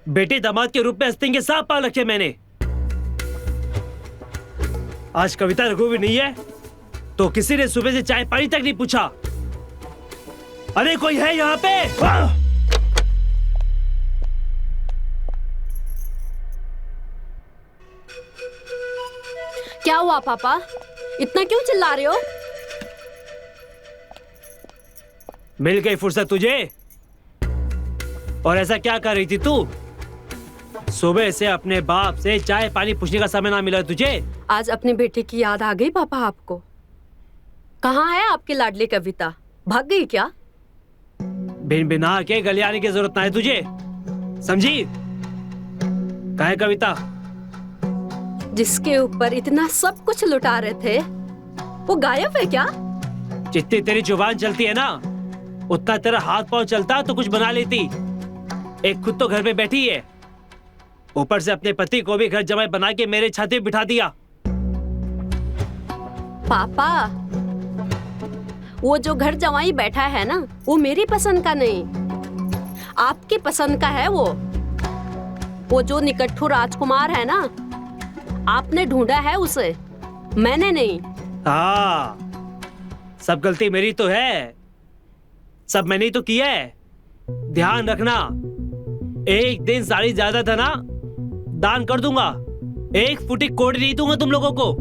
बेटे दामाद के रूप में अस्तिन के साथ पाल रखे मैंने। आज कविता रघुवीर नहीं है तो किसी ने सुबह से चाय पानी तक नहीं पूछा। अरे कोई है यहाँ पे? क्या हुआ पापा, इतना क्यों चिल्ला रहे हो? मिल गई फुर्सत तुझे? और ऐसा क्या कर रही थी तू? सुबह से अपने बाप से चाय पानी पूछने का समय ना मिला तुझे? आज अपने बेटे की याद आ गई पापा आपको? कहाँ है आपकी लाडली कविता, भाग गई क्या? बिन बिना के गले आने की जरूरत ना है तुझे, समझी? कहाँ है कविता? जिसके ऊपर इतना सब कुछ लुटा रहे थे वो गायब है क्या? जितनी तेरी जुबान चलती है ना उतना तेरा हाथ पांव चलता तो कुछ बना लेती। एक खुद तो घर में बैठी है, ऊपर से अपने पति को भी घर जमाई बना के मेरे छाती पे बिठा दिया। पापा, वो जो घर जमाई बैठा है ना वो मेरी पसंद का नहीं, आपकी पसंद का है। वो जो निकट्ठू राजकुमार है ना, आपने ढूंढा है उसे, मैंने नहीं। हाँ, सब गलती मेरी तो है, सब मैंने ही तो किया है। ध्यान रखना, एक दिन साड़ी ज्यादा था ना दान कर दूंगा, एक फुटी कोड़ी नहीं दूंगा तुम लोगों को।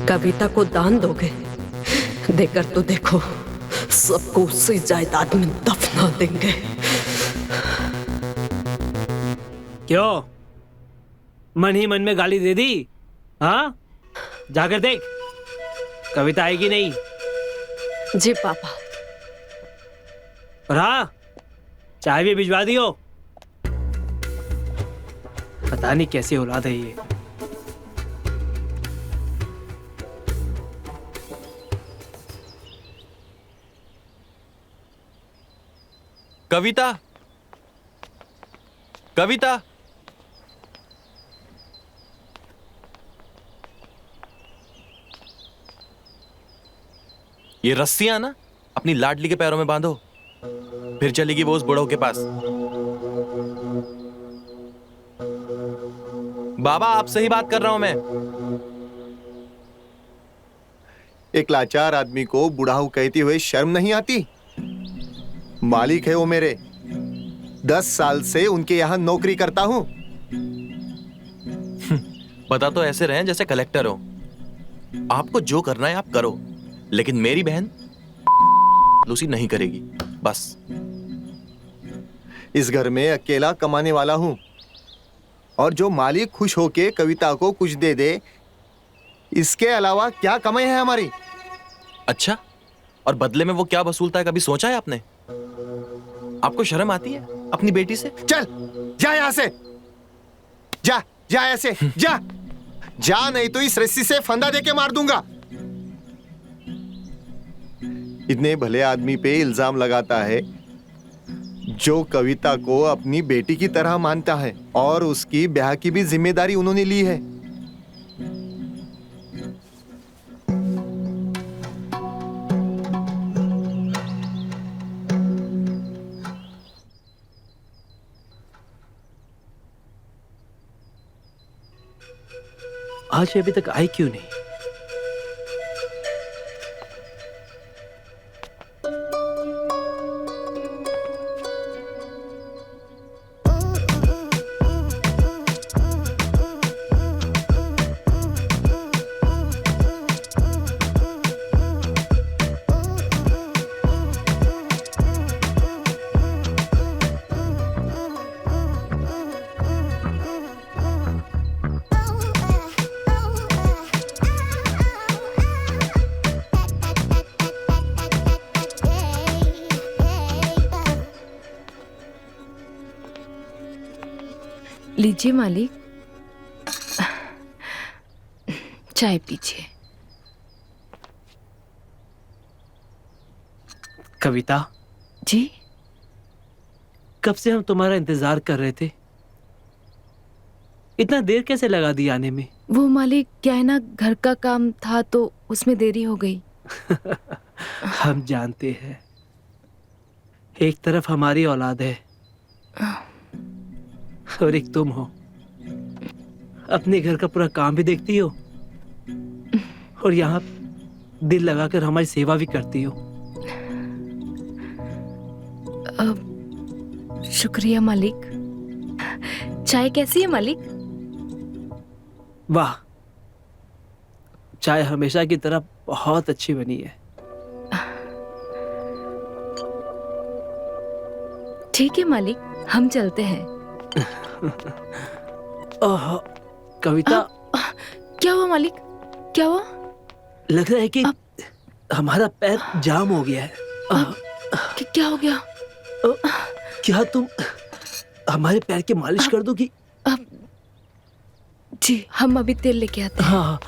कविता को दान दोगे? देकर तो देखो, सबको उसी जायदाद में दफना देंगे। क्यों, मन ही मन में गाली दे दी? हाँ, जाकर देख, कविता आएगी नहीं। जी पापा। और हाँ, चाय भी भिजवा दियो। पता नहीं कैसी औलाद है ये। कविता, कविता, ये रस्सियां ना अपनी लाडली के पैरों में बांधो, फिर चलेगी वो उस बुढ़ो के पास। बाबा, आपसे ही बात कर रहा हूं मैं। एक लाचार आदमी को बुढ़ाऊ कहती हुए शर्म नहीं आती? मालिक है वो मेरे, 10 साल से उनके यहां नौकरी करता हूं। पता तो ऐसे रहें जैसे कलेक्टर हो। आपको जो करना है आप करो, लेकिन मेरी बहन लूसी नहीं करेगी, बस। इस घर में अकेला कमाने वाला हूं, और जो मालिक खुश होके कविता को कुछ दे दे, इसके अलावा क्या कमाई है हमारी? अच्छा, और बदले में वो क्या वसूलता है, कभी सोचा है आपने? आपको शर्म आती है अपनी बेटी से? चल जा यहां से, जा जा ऐसे जा जा, नहीं तो इस रस्सी से फंदा देके मार दूंगा। इतने भले आदमी पे इल्जाम लगाता है जो कविता को अपनी बेटी की तरह मानता है, और उसकी ब्याह की भी जिम्मेदारी उन्होंने ली है। आज अभी तक आई क्यों नहीं? लीजिए मालिक, चाय पीजिए। कविता जी? कब से हम तुम्हारा इंतजार कर रहे थे, इतना देर कैसे लगा दी आने में? वो मालिक क्या है ना, घर का काम था तो उसमें देरी हो गई। हम जानते हैं, एक तरफ हमारी औलाद है और एक तुम हो। अपने घर का पूरा काम भी देखती हो और यहाँ दिल लगाकर हमारी सेवा भी करती हो। शुक्रिया मालिक। चाय कैसी है मालिक? वाह, चाय हमेशा की तरह बहुत अच्छी बनी है। ठीक है मालिक, हम चलते हैं। ओह, कविता, क्या हुआ मालिक? क्या हुआ? लग रहा है कि हमारा पैर जाम हो गया है। क्या हो गया? क्या तुम हमारे पैर की मालिश कर दोगी? जी, हम अभी तेल लेके आते हैं। हाँ।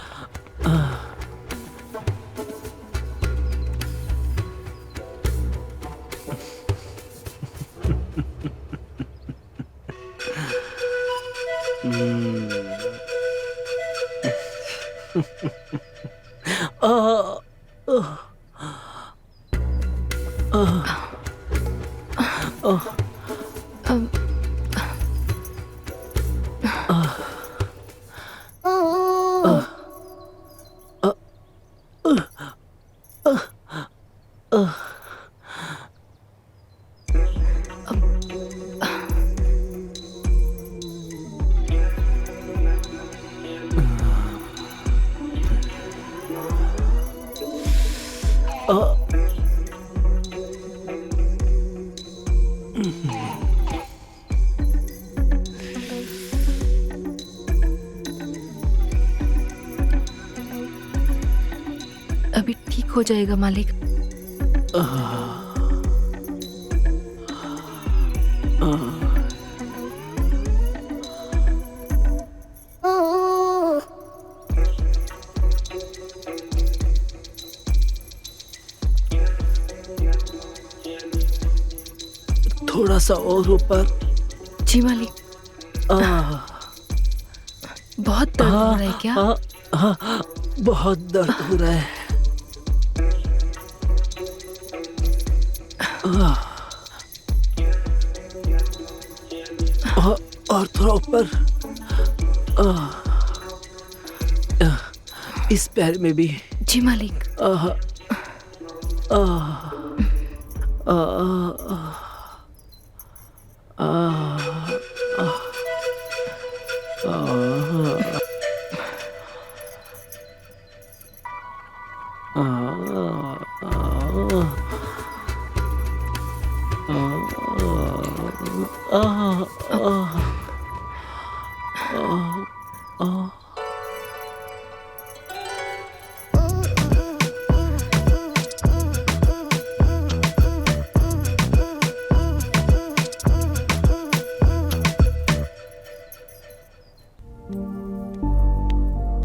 अभी ठीक हो जाएगा मालिक। थोड़ा सा और ऊपर। जी मालिक। बहुत दर्द हो रहा है क्या? हाँ, बहुत दर्द हो रहा है। और थोड़ा ऊपर। इस पैर में भी। जी मालिक।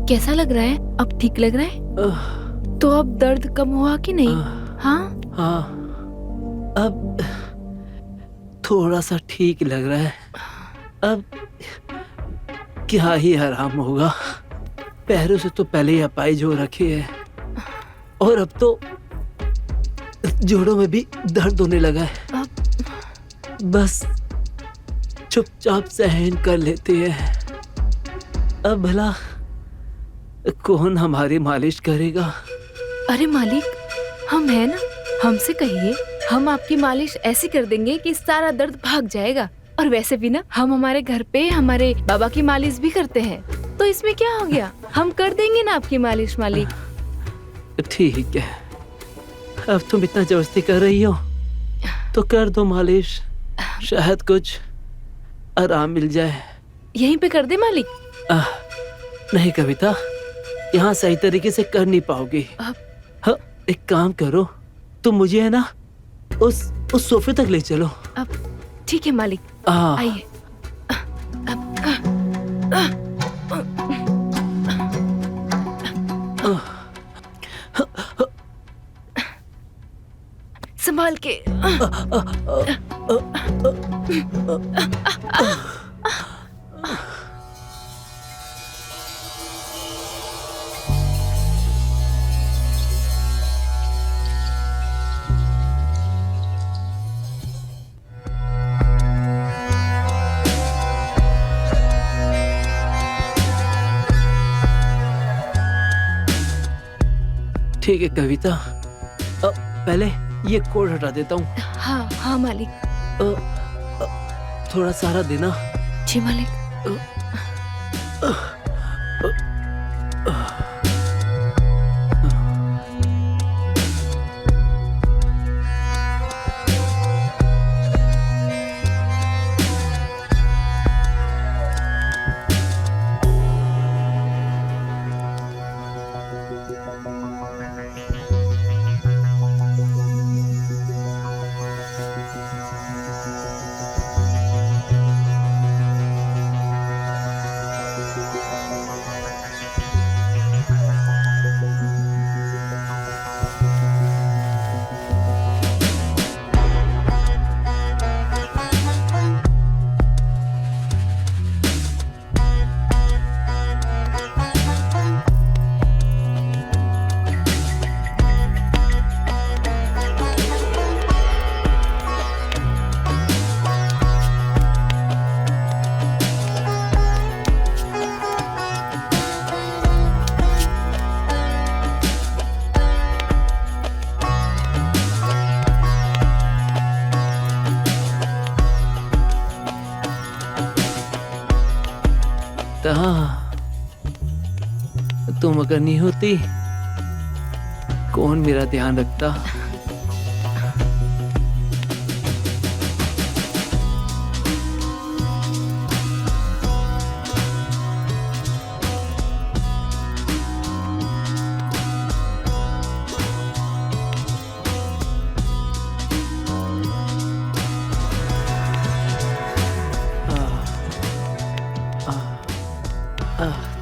कैसा लग रहा है? अब ठीक लग रहा है? तो अब दर्द कम हुआ कि नहीं? हाँ हाँ, अब थोड़ा सा ठीक लग रहा है। अब क्या ही आराम होगा। पैरों से तो पहले ही अपाइज हो रखी है और अब तो जोड़ों में भी दर्द होने लगा है। बस चुपचाप सहन कर लेते हैं। अब भला कौन हमारी मालिश करेगा? अरे मालिक, हम हैं ना, हमसे कहिए, हम आपकी मालिश ऐसी कर देंगे कि सारा दर्द भाग जाएगा। और वैसे भी ना, हम हमारे घर पे हमारे बाबा की मालिश भी करते हैं, तो इसमें क्या हो गया? हम कर देंगे ना आपकी मालिश मालिक। ठीक है, अब तुम इतना जबरदस्ती कर रही हो तो कर दो मालिश, शायद कुछ आराम मिल जाए। यहीं पे कर दे मालिक? नहीं कविता, यहाँ सही तरीके से कर नहीं पाओगी। हाँ, एक काम करो, तुम मुझे है ना उस सोफे तक ले चलो। अब ठीक है मालिक, आइए। संभाल के। ठीक है कविता, पहले ये कोड हटा देता हूँ। हाँ हाँ मालिक। थोड़ा सहारा देना। जी मालिक। तुम अगर नहीं होती कौन मेरा ध्यान रखता।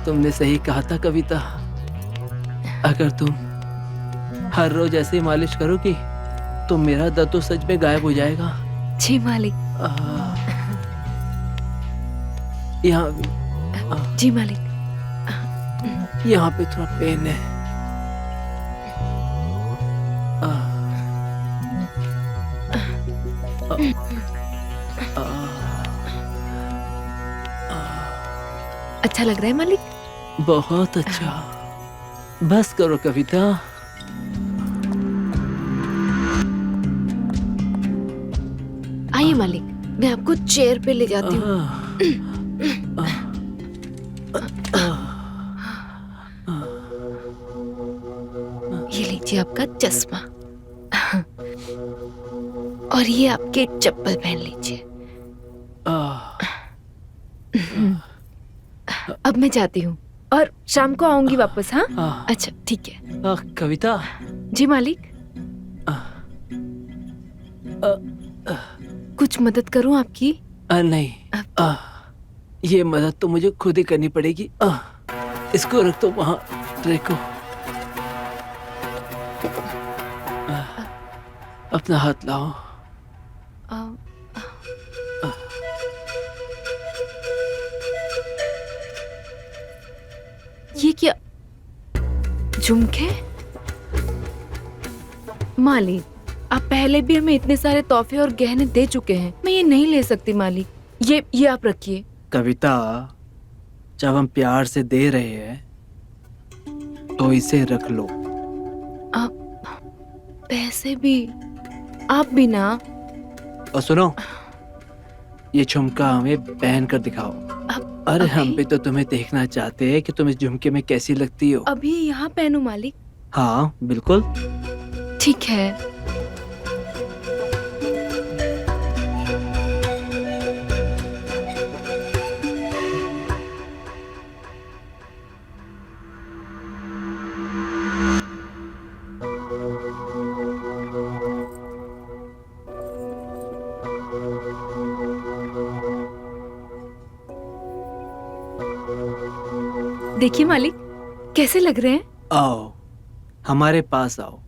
तुमने सही कहा था कविता, अगर तुम हर रोज ऐसे मालिश करोगी तो मेरा दर्द तो सच में गायब हो जाएगा। जी मालिक। यहाँ जी मालिक। यहाँ पे थोड़ा पेन है। अच्छा लग रहा है मालिक? बहुत अच्छा। बस करो कविता। आइए मालिक, मैं आपको चेयर पे ले जाती हूँ। ये लीजिए आपका चश्मा और ये आपके चप्पल पहन लीजिए। अब मैं जाती हूँ और शाम को आऊंगी वापस। हाँ अच्छा ठीक है। कविता। जी मालिक। कुछ मदद करूं आपकी? नहीं, ये मदद तो मुझे खुद ही करनी पड़ेगी। इसको रख दो वहां, रखो। अपना हाथ लाओ। ये क्या झुमके? मालिक, आप पहले भी हमें इतने सारे तोहफे और गहने दे चुके हैं, मैं ये नहीं ले सकती मालिक। ये आप रखिए। कविता, जब हम प्यार से दे रहे हैं तो इसे रख लो। आप पैसे भी, आप भी ना। और सुनो, ये झुमका हमें पहन कर दिखाओ। अरे हम भी तो तुम्हें देखना चाहते हैं कि तुम इस झुमके में कैसी लगती हो। अभी यहाँ पहनूं मालिक? हाँ बिल्कुल। ठीक है। देखिए मालिक, कैसे लग रहे हैं? आओ, हमारे पास आओ।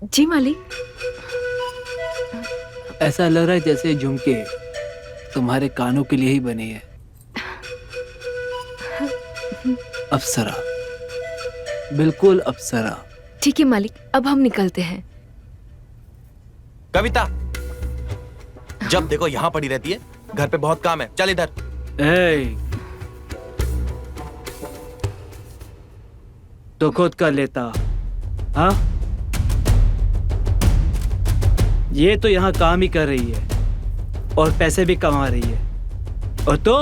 जी मालिक। ऐसा लग रहा है जैसे झुमके तुम्हारे कानों के लिए ही बने हैं। अप्सरा, बिल्कुल अप्सरा। ठीक है मालिक, अब हम निकलते हैं। कविता, जब देखो यहाँ पड़ी रहती है, घर पे बहुत काम है, चल इधर। तो खुद कर लेता, हाँ, ये तो यहाँ काम ही कर रही है और पैसे भी कमा रही है, और तो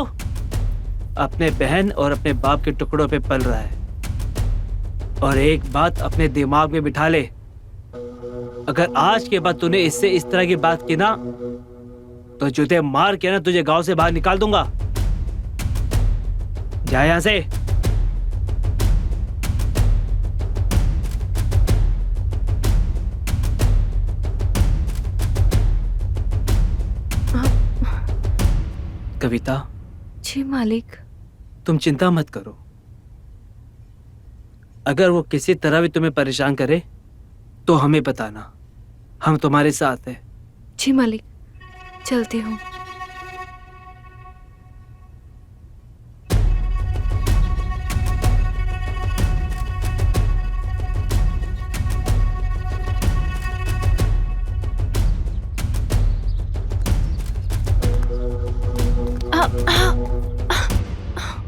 अपने बहन और अपने बाप के टुकड़ों पे पल रहा है। और एक बात अपने दिमाग में बिठा ले, अगर आज के बाद तूने इससे इस तरह की बात की ना, तो जूते मार के ना तुझे गांव से बाहर निकाल दूंगा। जा यहां से। कविता, जी मालिक। तुम चिंता मत करो। अगर वो किसी तरह भी तुम्हें परेशान करे तो हमें बताना, हम तुम्हारे साथ हैं। जी मालिक, चलती हूँ।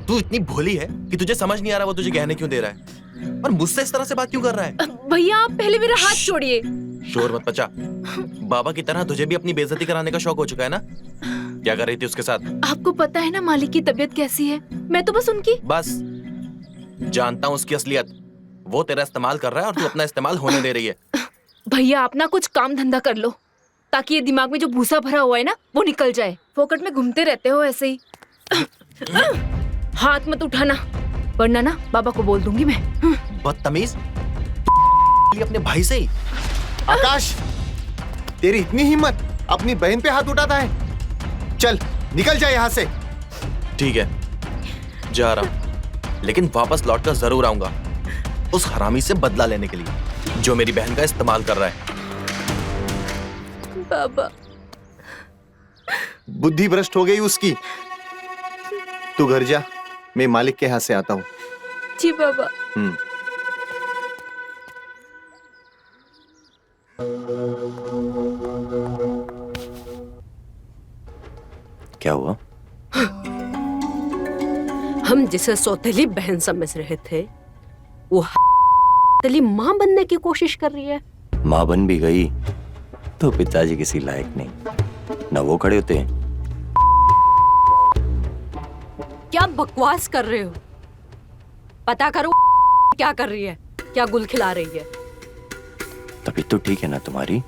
तू इतनी भोली है कि तुझे समझ नहीं आ रहा वो तुझे गहने क्यों दे रहा है, और मुझसे इस तरह से बात क्यों कर रहा है? भैया आप पहले मेरा हाथ छोड़िए। शोर मत मचा। बाबा की तरह तुझे भी अपनी बेइज्जती कराने का शौक हो चुका है ना? क्या कर रही थी उसके साथ? आपको पता है ना मालिक की तबीयत कैसी है, मैं तो बस उनकी। बस जानता हूँ उसकी असलियत। वो तेरा इस्तेमाल कर रहा है और तू अपना इस्तेमाल होने दे रही है। भैया आप ना कुछ काम धंधा कर लो, ताकि ये दिमाग में जो भूसा भरा हुआ है ना वो निकल जाए। फोकट में घूमते रहते हो ऐसे ही। हाथ मत उठाना, वरना ना बाबा को बोल दूंगी मैं। बदतमीज, अपने भाई से ही। आकाश, तेरी इतनी हिम्मत, अपनी बहन पे हाथ उठाता है? चल निकल जा यहाँ से। ठीक है, जा रहा हूँ, लेकिन वापस लौटकर जरूर आऊंगा उस हरामी से बदला लेने के लिए जो मेरी बहन का इस्तेमाल कर रहा है। बाबा, बुद्धि भ्रष्ट हो गई उसकी। तू घर जा, मैं मालिक के यहाँ से आता हूँ। जी बाबा। क्या हुआ? हम जिसे सौतेली बहन समझ रहे थे, वो सौतेली माँ बनने की कोशिश कर रही है। माँ बन भी गई तो पिताजी किसी लायक नहीं, न वो खड़े होते हैं। क्या बकवास कर रहे हो? पता करो क्या कर रही है, क्या गुल खिला रही है। तबीयत तो ठीक है ना तुम्हारी?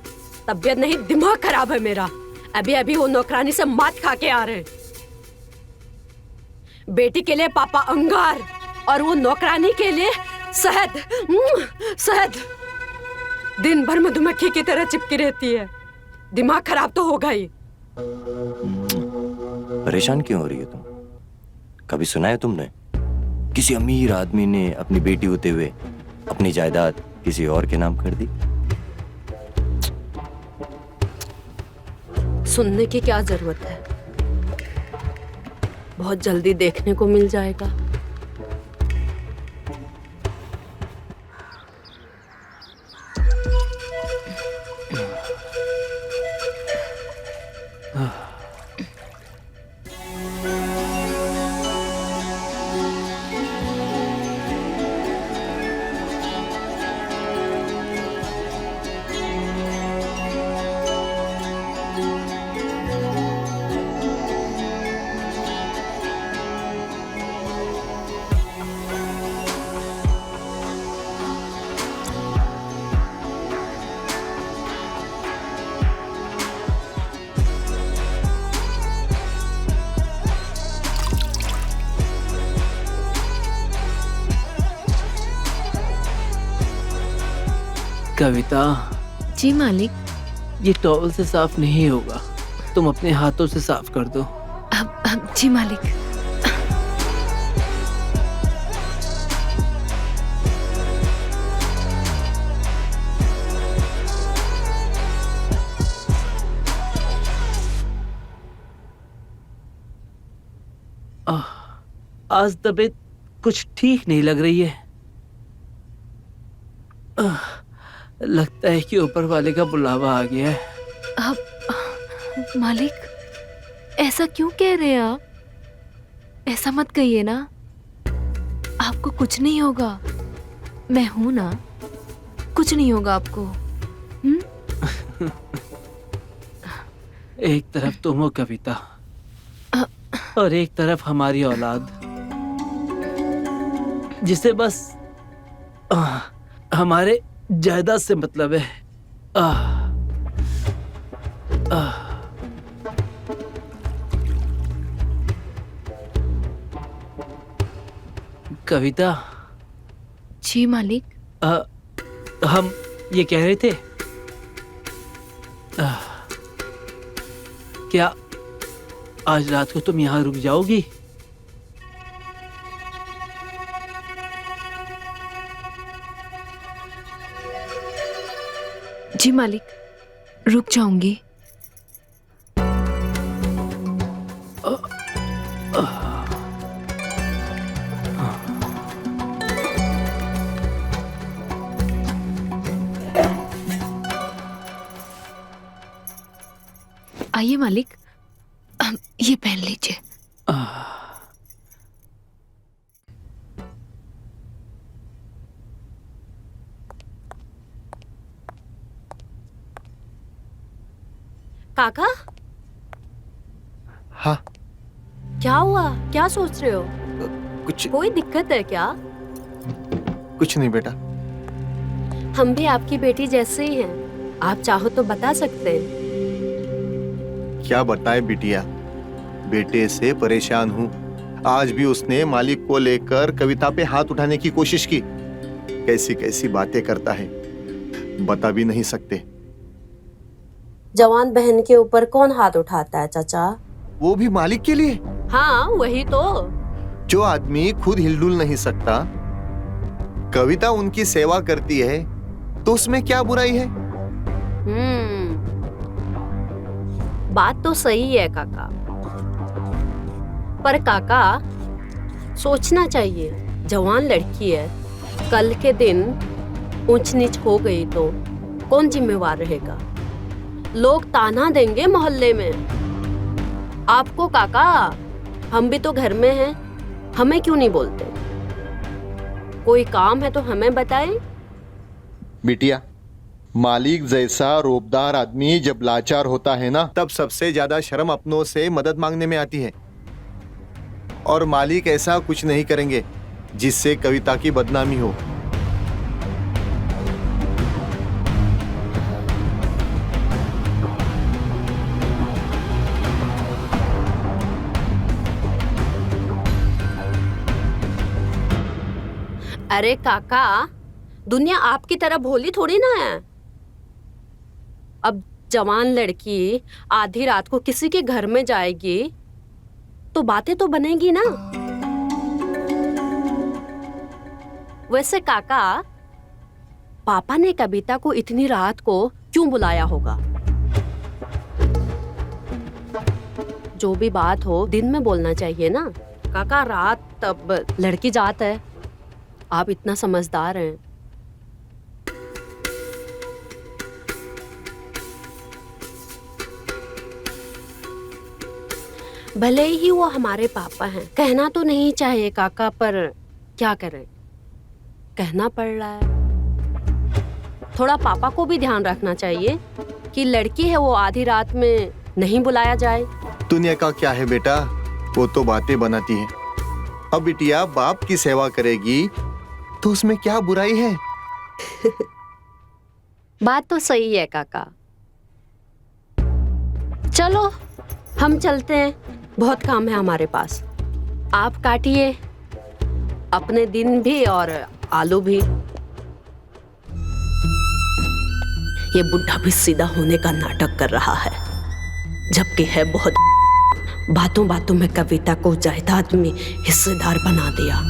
तबीयत नहीं, दिमाग खराब है मेरा। अभी अभी वो नौकरानी से मात खा के आ रहे। बेटी के लिए पापा अंगार और वो नौकरानी के लिए शहद। शहद दिन भर मधुमक्खी की तरह चिपकी रहती है। दिमाग खराब तो होगा ही। परेशान क्यों हो रही हो तुम? कभी सुना है तुमने किसी अमीर आदमी ने अपनी बेटी होते हुए अपनी जायदाद किसी और के नाम कर दी? सुनने की क्या जरूरत है, बहुत जल्दी देखने को मिल जाएगा। कविता, जी मालिक। ये टॉवल से साफ नहीं होगा, तुम अपने हाथों से साफ कर दो। अब जी मालिक। आज तबीयत कुछ ठीक नहीं लग रही है। लगता है कि ऊपर वाले का बुलावा आ गया है। अब मालिक, ऐसा क्यों कह रहे हैं आप? ऐसा मत कहिए ना, आपको कुछ नहीं होगा। मैं हूं ना, कुछ नहीं होगा आपको। एक तरफ तुम हो कविता और एक तरफ हमारी औलाद, जिसे बस हमारे जायदाद से मतलब है। कविता, जी मालिक। हम ये कह रहे थे, क्या आज रात को तुम यहाँ रुक जाओगी? जी मालिक, रुक जाऊंगी। आइए मालिक, ये पहन लीजिए। काका, हाँ, क्या हुआ? क्या सोच रहे हो? कुछ कोई दिक्कत है क्या? कुछ नहीं बेटा। हम भी आपकी बेटी जैसे ही हैं। आप चाहो तो बता सकते हैं। क्या बताए बिटिया, बेटे से परेशान हूँ। आज भी उसने मालिक को लेकर कविता पे हाथ उठाने की कोशिश की। कैसी कैसी बातें करता है, बता भी नहीं सकते। जवान बहन के ऊपर कौन हाथ उठाता है चाचा? वो भी मालिक के लिए। हाँ, वही तो। जो आदमी खुद हिलडुल नहीं सकता, कविता उनकी सेवा करती है तो उसमें क्या बुराई है? बात तो सही है काका, पर काका सोचना चाहिए, जवान लड़की है, कल के दिन ऊंच नीच हो गई तो कौन जिम्मेवार रहेगा? लोग ताना देंगे मोहल्ले में। आपको काका, हम भी तो घर में हैं, हमें क्यों नहीं बोलते? कोई काम है तो हमें बताएं। बिटिया, मालिक जैसा रोबदार आदमी जब लाचार होता है ना, तब सबसे ज्यादा शर्म अपनों से मदद मांगने में आती है। और मालिक ऐसा कुछ नहीं करेंगे जिससे कविता की बदनामी हो। अरे काका, दुनिया आपकी तरह भोली थोड़ी ना है। अब जवान लड़की आधी रात को किसी के घर में जाएगी तो बातें तो बनेगी ना। वैसे काका, पापा ने कविता को इतनी रात को क्यों बुलाया होगा? जो भी बात हो दिन में बोलना चाहिए ना काका। रात तब लड़की जात है, आप इतना समझदार हैं। भले ही वो हमारे पापा हैं, कहना तो नहीं चाहिए काका, पर क्या करें, कहना पड़ रहा है। थोड़ा पापा को भी ध्यान रखना चाहिए कि लड़की है, वो आधी रात में नहीं बुलाया जाए। दुनिया का क्या है बेटा, वो तो बातें बनाती है। अब बिटिया बाप की सेवा करेगी तो उसमें क्या बुराई है? बात तो सही है काका। चलो हम चलते हैं, बहुत काम है हमारे पास। आप काटिए अपने दिन भी और आलू भी। ये बुढ़ा भी सीधा होने का नाटक कर रहा है, जबकि है बहुत। बातों बातों में कविता को जायदाद में हिस्सेदार बना दिया।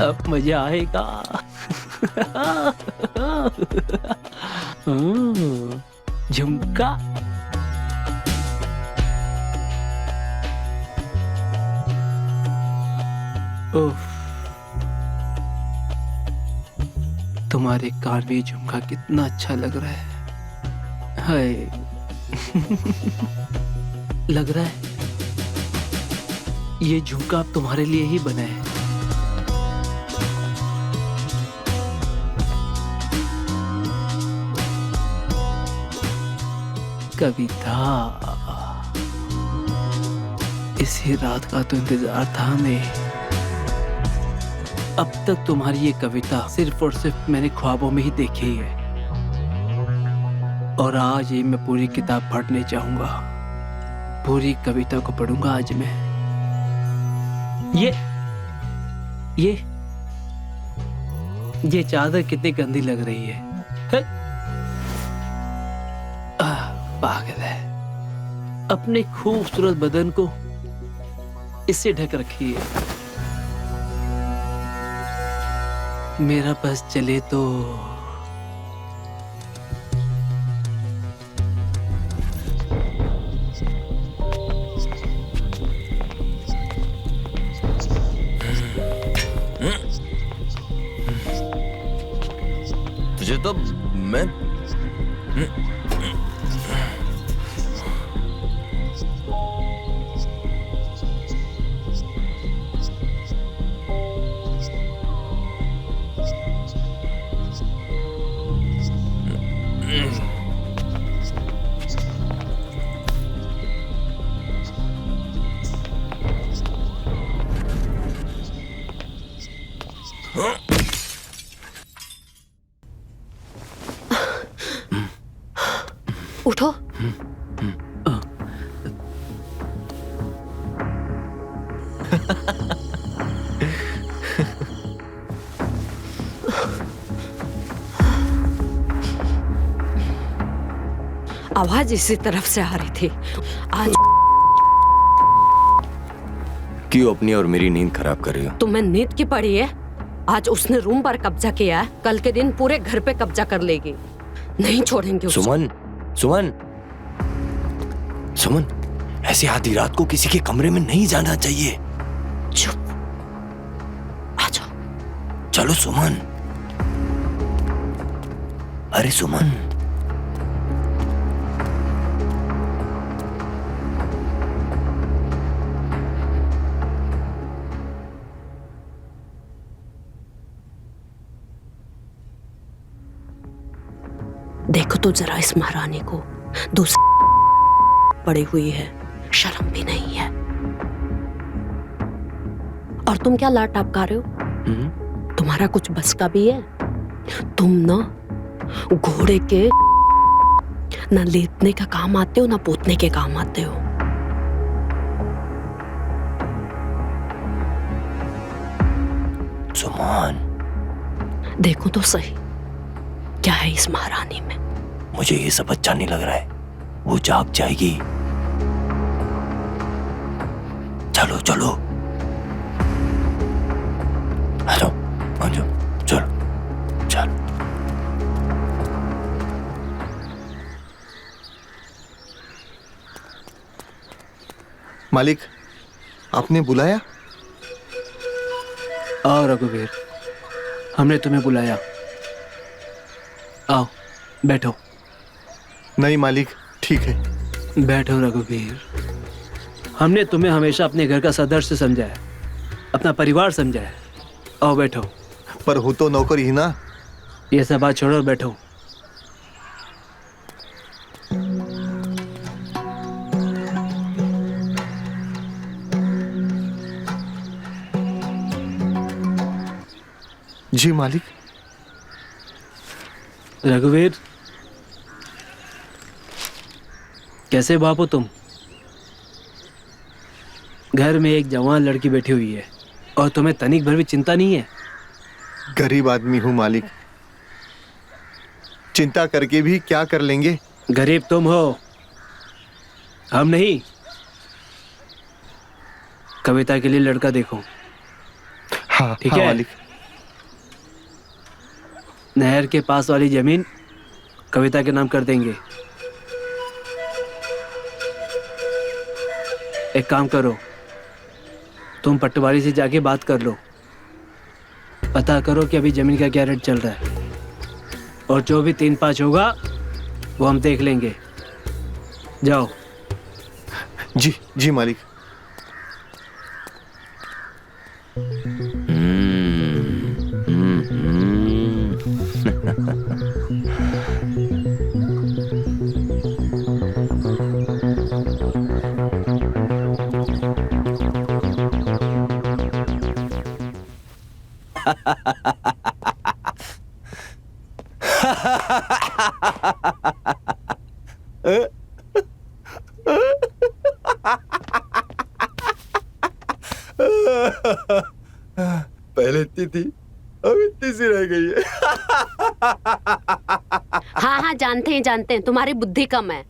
अब मजा आएगा। झुमका। उफ, तुम्हारे कान में झुमका कितना अच्छा लग रहा है। हाय। लग रहा है ये झुमका अब तुम्हारे लिए ही बना है। कविता, इसी रात का तो इंतजार था हमें। अब तक तुम्हारी ये कविता सिर्फ और सिर्फ मैंने ख्वाबों में ही देखी है, और आज ये मैं पूरी किताब पढ़ने चाहूंगा। पूरी कविता को पढ़ूंगा आज मैं। ये चादर कितनी गंदी लग रही है। पागल है, अपने खूबसूरत बदन को इससे ढक रखी है। मेरा बस चले तो तुझे तो मैं उठो। आवाज इसी तरफ से आ रही थी। आज क्यों अपनी और मेरी नींद खराब कर रही हो? तुम्हें नींद की पड़ी है? आज उसने रूम पर कब्जा किया है, कल के दिन पूरे घर पे कब्जा कर लेगी। नहीं छोड़ेंगे उसको। सुमन, सुमन, सुमन, ऐसे आधी रात को किसी के कमरे में नहीं जाना चाहिए। चुप, आ जाओ। चलो सुमन। अरे सुमन, देखो तो जरा इस महारानी को, दूसरी पड़ी हुई है, शर्म भी नहीं है। और तुम क्या लाट टपका रहे हो? तुम्हारा कुछ बस का भी है? तुम ना घोड़े के ना लेटने का काम आते हो, ना पोतने के काम आते हो। सुमन, देखो तो सही क्या है इस महारानी में। मुझे ये सब अच्छा नहीं लग रहा है। वो जाग जाएगी। चलो चलो, आ जाओ, आ जाओ, चलो चलो। मालिक, आपने बुलाया? आओ रघुवीर, हमने तुम्हें बुलाया। आओ बैठो। नहीं मालिक, ठीक है। बैठो रघुवीर। हमने तुम्हें हमेशा अपने घर का सदस्य समझा है, अपना परिवार समझा है। आओ बैठो। पर हो तो नौकर ही ना। ये सब बात छोड़ो, बैठो। जी मालिक। रघुवीर, कैसे बाप हो तुम? घर में एक जवान लड़की बैठी हुई है और तुम्हें तनिक भर भी चिंता नहीं है? गरीब आदमी हूँ मालिक, चिंता करके भी क्या कर लेंगे। गरीब तुम हो, हम नहीं। कविता के लिए लड़का देखो। हाँ ठीक हाँ है मालिक। नहर के पास वाली जमीन कविता के नाम कर देंगे। एक काम करो, तुम पटवारी से जाके बात कर लो, पता करो कि अभी जमीन का क्या रेट चल रहा है, और जो भी 3-5 होगा वो हम देख लेंगे। जाओ। जी जी मालिक। पहले इतनी थी, अब इतनी सी रह गई है। हाँ हाँ, जानते हैं तुम्हारी बुद्धि कम है।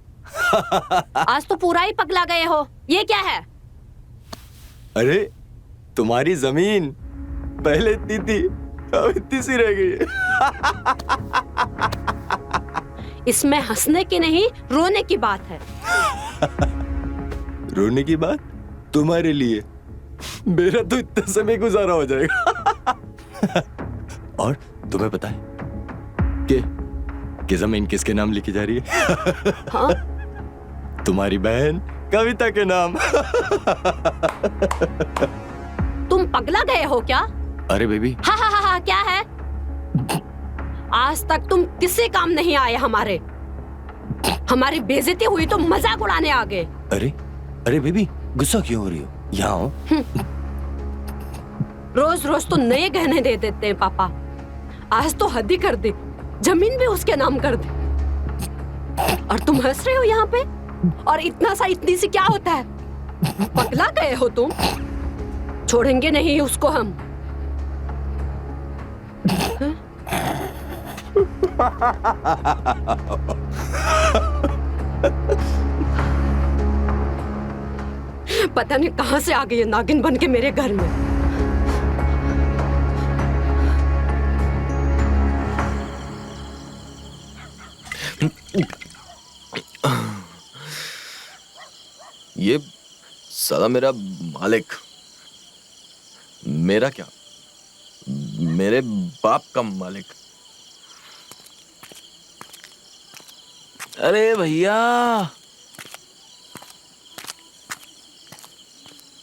आज तो पूरा ही पगला गए हो। ये क्या है? अरे तुम्हारी जमीन पहले इतनी थी, अब इतनी सी रह गई है। इसमें हंसने की नहीं, रोने की बात है। रोने की बात तुम्हारे लिए, मेरा तो इतना समय गुजारा हो जाएगा। और तुम्हें पता है कि जमीन किसके नाम लिखी जा रही है? हाँ? तुम्हारी बहन कविता के नाम। तुम पगला गए हो क्या? अरे बेबी, हाँ हाँ हाँ हाँ, क्या है? आज तक तुम किसी काम नहीं आए हमारे। हमारी बेइज्जती हुई तो मजाक उड़ाने आ गए। अरे अरे बेबी, गुस्सा क्यों हो रही हो? यहाँ आओ। रोज रोज तो नए गहने दे देते हैं पापा, आज तो हद ही कर दी, जमीन भी उसके नाम कर दी। और तुम हंस रहे हो यहाँ पे? और इतना सा इतनी सी क्या होता है? पगला गए हो तुम। छोड़ेंगे नहीं उसको हम। पता नहीं कहां से आ गई है नागिन बन के मेरे घर में। ये साला मेरा मालिक, मेरा क्या, मेरे बाप का मालिक। अरे भैया,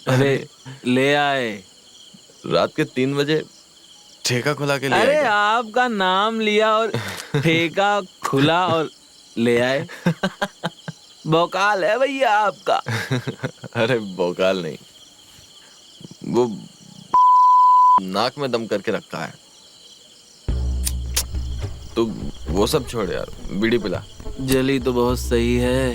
अरे ले आए। रात के 3 बजे ठेका खुला के लिए अरे आए क्या? आपका नाम लिया और ठेका खुला और ले आए। भौकाल है भैया आपका। अरे भौकाल नहीं, वो नाक में दम करके रखा है। तो वो सब छोड़ यार, बीड़ी पिला। जली तो बहुत सही है।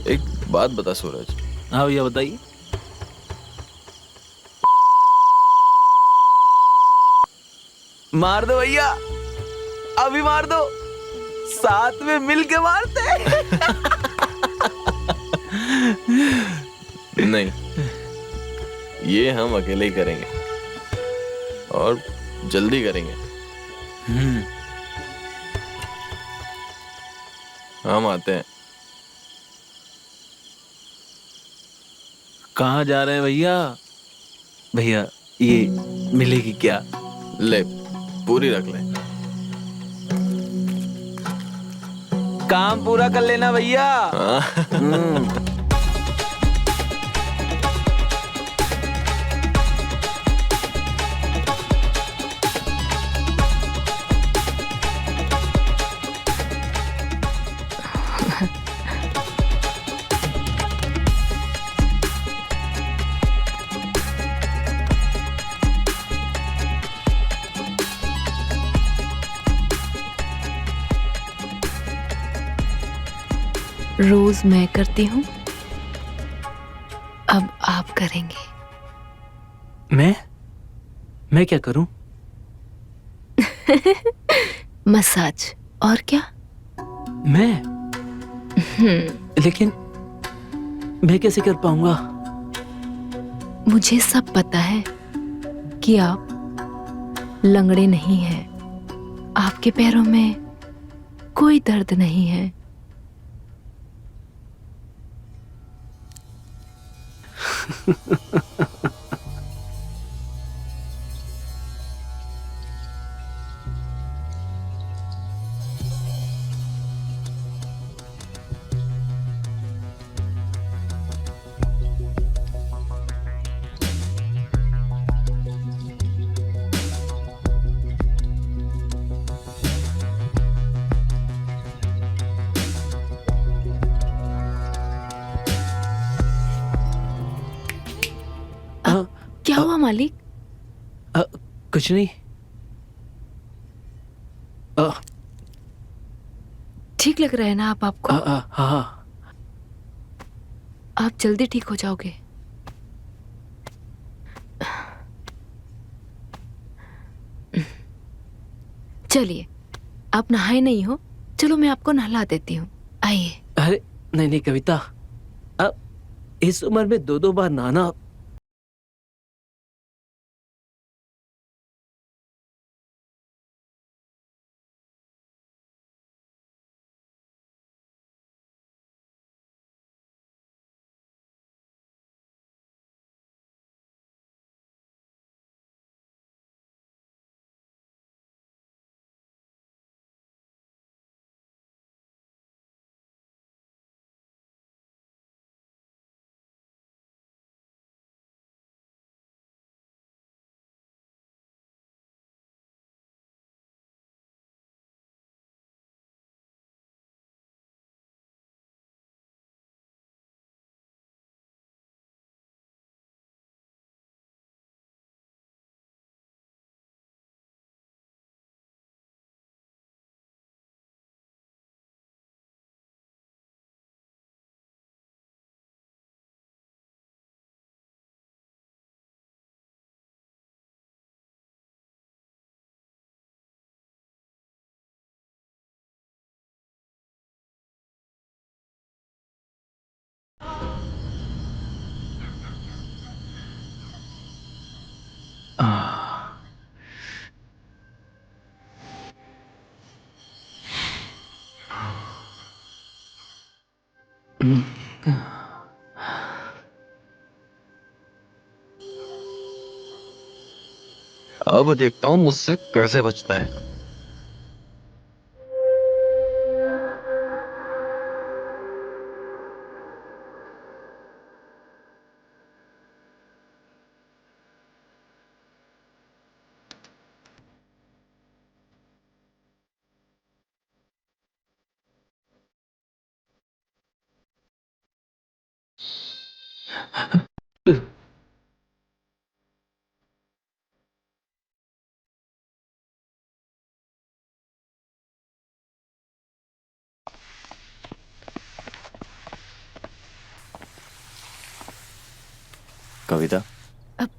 एक बात बता सूरज। हाँ भैया बताइए। मार दो भैया, अभी मार दो, साथ में मिल के मारते। नहीं, ये हम अकेले ही करेंगे और जल्दी करेंगे। हम आते हैं। कहाँ जा रहे हैं भैया? भैया ये मिलेगी क्या? ले, पूरी रख ले। काम पूरा कर लेना भैया। रोज मैं करती हूँ, अब आप करेंगे। मैं क्या करूं? मसाज, और क्या? मैं? लेकिन मैं कैसे कर पाऊंगा? मुझे सब पता है कि आप लंगड़े नहीं हैं। आपके पैरों में कोई दर्द नहीं है। क्या हुआ मालिक? कुछ नहीं। ठीक लग रहा है ना आप आपको? हाँ। आप जल्दी ठीक हो जाओगे। चलिए, आप नहाए नहीं हो, चलो मैं आपको नहला देती हूँ। आइए। अरे नहीं कविता, अब इस उम्र में 2-2 बार नहाना। अब देखता हूँ मुझसे कैसे बचता है। कविता, अब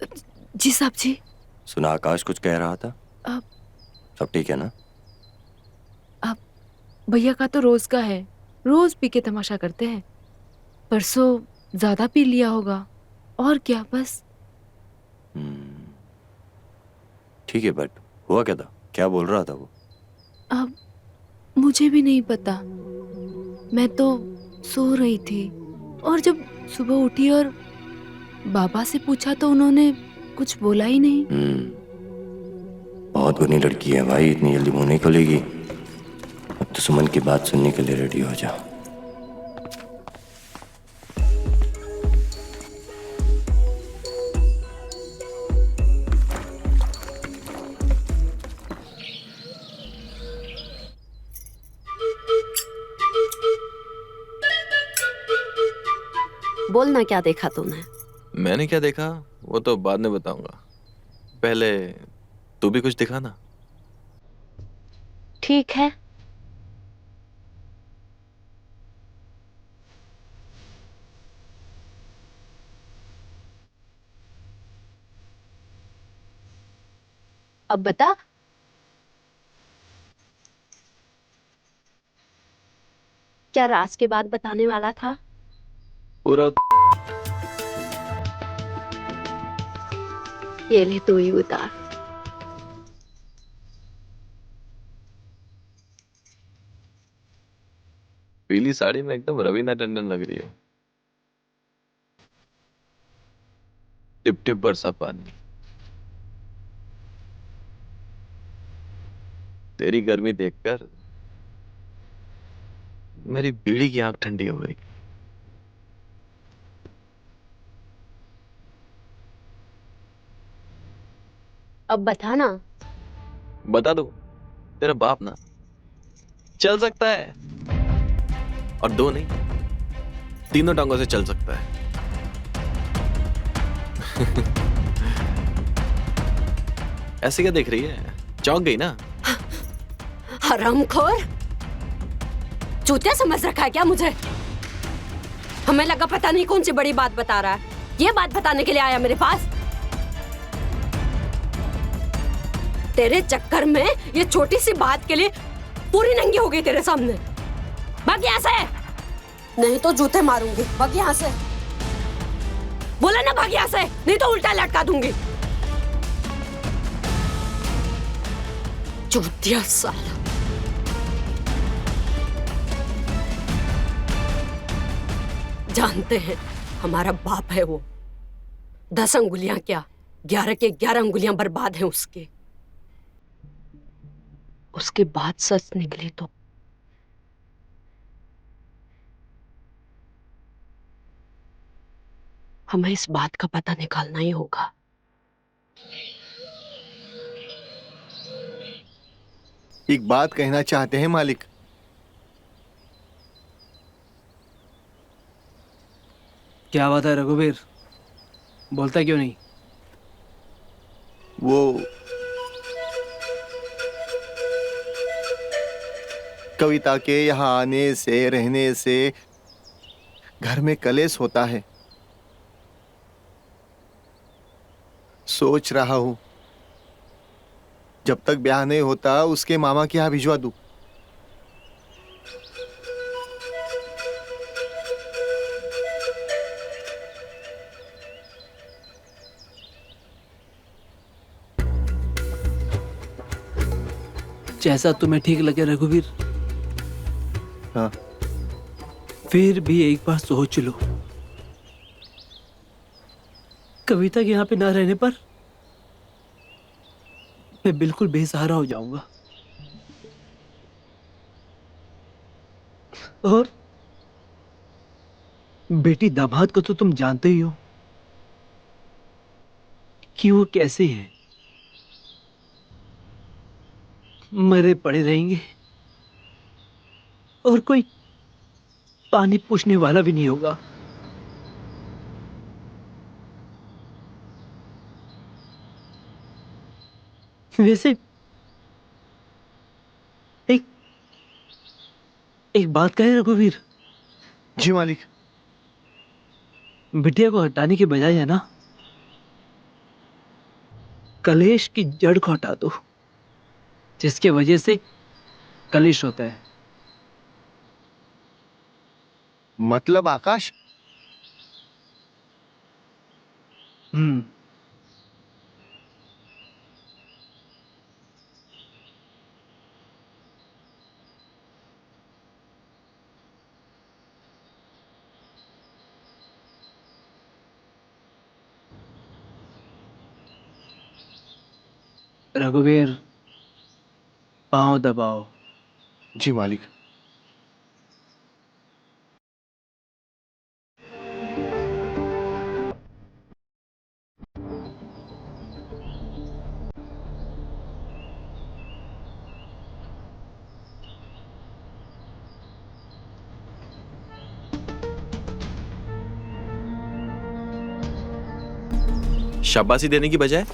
जी साहब जी। सुना आकाश कुछ कह रहा था? अब सब ठीक है ना? भैया का तो रोज का है, रोज पी के तमाशा करते हैं। परसों ज्यादा पी लिया होगा और क्या, बस। ठीक है, बट हुआ क्या था? क्या बोल रहा था वो? अब मुझे भी नहीं पता। मैं तो सो रही थी और जब सुबह उठी और बाबा से पूछा तो उन्होंने कुछ बोला ही नहीं। बहुत गुनी लड़की है भाई, इतनी जल्दी मुंह नहीं खोलेगी। अब तो सुमन की बात सुनने के लिए रेडी हो जा। बोलना, क्या देखा तूने? मैंने क्या देखा वो तो बाद में बताऊंगा, पहले तू भी कुछ दिखा ना। ठीक है। अब बता। क्या राज के बाद बताने वाला था? पूरा ये ले तू ही उतार। पीली साड़ी में एकदम रवीना टंडन लग रही है। टिप टिप बरसा पानी। तेरी गर्मी देखकर मेरी बीड़ी की आंख ठंडी हो गई। अब बता ना। बता दो, तेरा बाप ना चल सकता है, और 2 नहीं 3 टांगों से चल सकता है। ऐसे क्या देख रही है? चौंक गई ना? हरामखोर, चूतिया समझ रखा है क्या मुझे? हमें लगा पता नहीं कौन सी बड़ी बात बता रहा है। ये बात बताने के लिए आया मेरे पास? तेरे चक्कर में ये छोटी सी बात के लिए पूरी नंगी हो गई तेरे सामने। भाग यहाँ से, नहीं तो जूते मारूंगी। भाग यहाँ से, बोला ना भाग यहाँ से, नहीं तो उल्टा लटका दूंगी। चूतिया साला। जानते हैं हमारा बाप है वो। 10 अंगुलियां क्या, 11 के 11 अंगुलियां बर्बाद हैं उसके। उसके बाद सच निकले तो हमें इस बात का पता निकालना ही होगा। एक बात कहना चाहते हैं मालिक। क्या बात है रघुवीर, बोलता क्यों नहीं? वो कविता के यहाँ आने से रहने से घर में कलेश होता है। सोच रहा हूं जब तक ब्याह नहीं होता उसके मामा के यहाँ भिजवा दूं। जैसा तुम्हें ठीक लगे रघुवीर। हाँ, फिर भी एक बार सोच लो, कविता के यहाँ पे ना रहने पर मैं बिल्कुल बेसहारा हो जाऊंगा। और बेटी दामाद को तो तुम जानते ही हो कि वो कैसे है। मरे पड़े रहेंगे और कोई पानी पूछने वाला भी नहीं होगा। वैसे एक एक बात कहे रघुवीर, जी मालिक। बिटिया को हटाने के बजाय है ना, कलेश की जड़ को हटा दो, जिसके वजह से कलेश होता है। मतलब आकाश? रघुवीर, पांव दबाओ। जी मालिक। शाबाशी देने की बजाय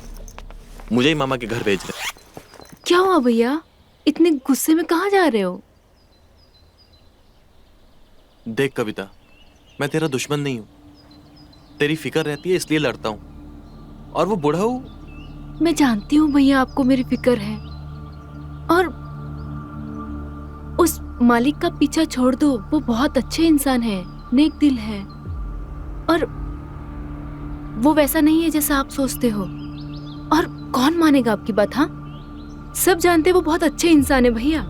मुझे ही मामा के घर भेज रहे। क्या हुआ भैया, इतने गुस्से में कहाँ जा रहे हो? देख कविता, मैं तेरा दुश्मन नहीं हूं। तेरी फिक्र रहती है इसलिए लड़ता हूं। और वो बुढ़ऊ, मैं जानती हूँ भैया आपको मेरी फिक्र है। और उस मालिक का पीछा छोड़ दो, वो बहुत अच्छे इंसान है, नेक दिल है। और वो वैसा नहीं है जैसा आप सोचते हो। और कौन मानेगा आपकी बात? हाँ, सब जानते हैं वो बहुत अच्छे इंसान है भैया।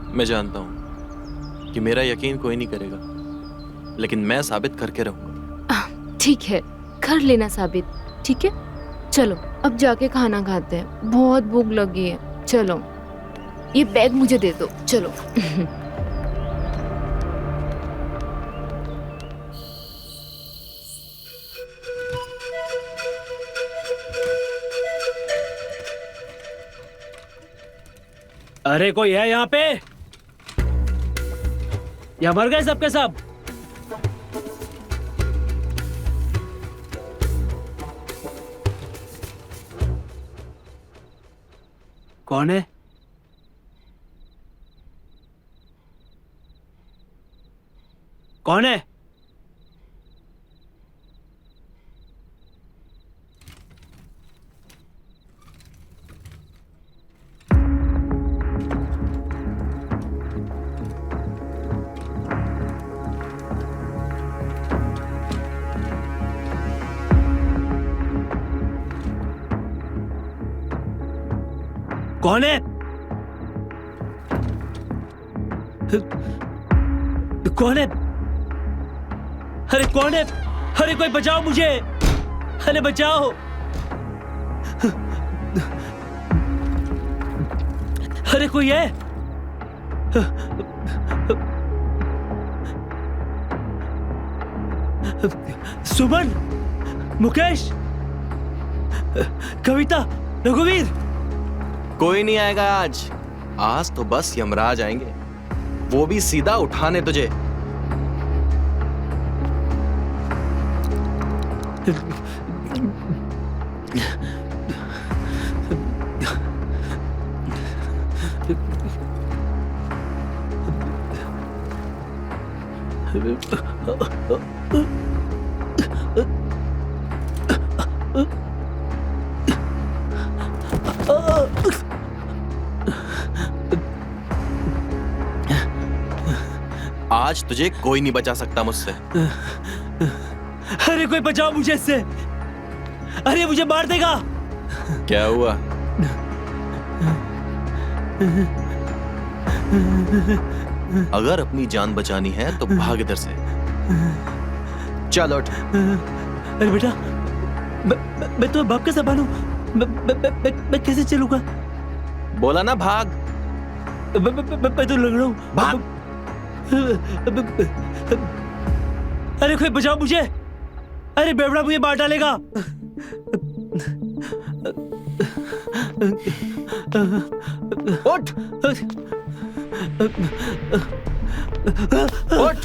मैं जानता हूँ कि मेरा यकीन कोई नहीं करेगा, लेकिन मैं साबित करके रहूंगा। ठीक है, कर लेना साबित। ठीक है, चलो अब जाके खाना खाते हैं, बहुत भूख लगी है। चलो, ये बैग मुझे दे दो, चलो। अरे कोई है यहाँ पे? या मर गए सबके सब? कौन है? कौन है? कौन है? कौन है? अरे कौन है? अरे कोई बचाओ मुझे! अरे बचाओ! अरे कोई है? सुमन, मुकेश, कविता, रघुवीर। कोई नहीं आएगा आज। आज तो बस यमराज आएंगे, वो भी सीधा उठाने तुझे। आज तुझे कोई नहीं बचा सकता मुझसे। अरे कोई बचाओ मुझे इससे! अरे मुझे मार देगा! क्या हुआ? अगर अपनी जान बचानी है तो भाग इधर से। चल उठ। अरे बेटा, मैं तो बाप का संभालूं। मैं कैसे चलूंगा? बोला ना भाग। मैं तो लग रहा हूँ। भाग। अरे कोई बचाओ मुझे! अरे बेवड़ा मुझे मार डालेगा! उठ! उठ!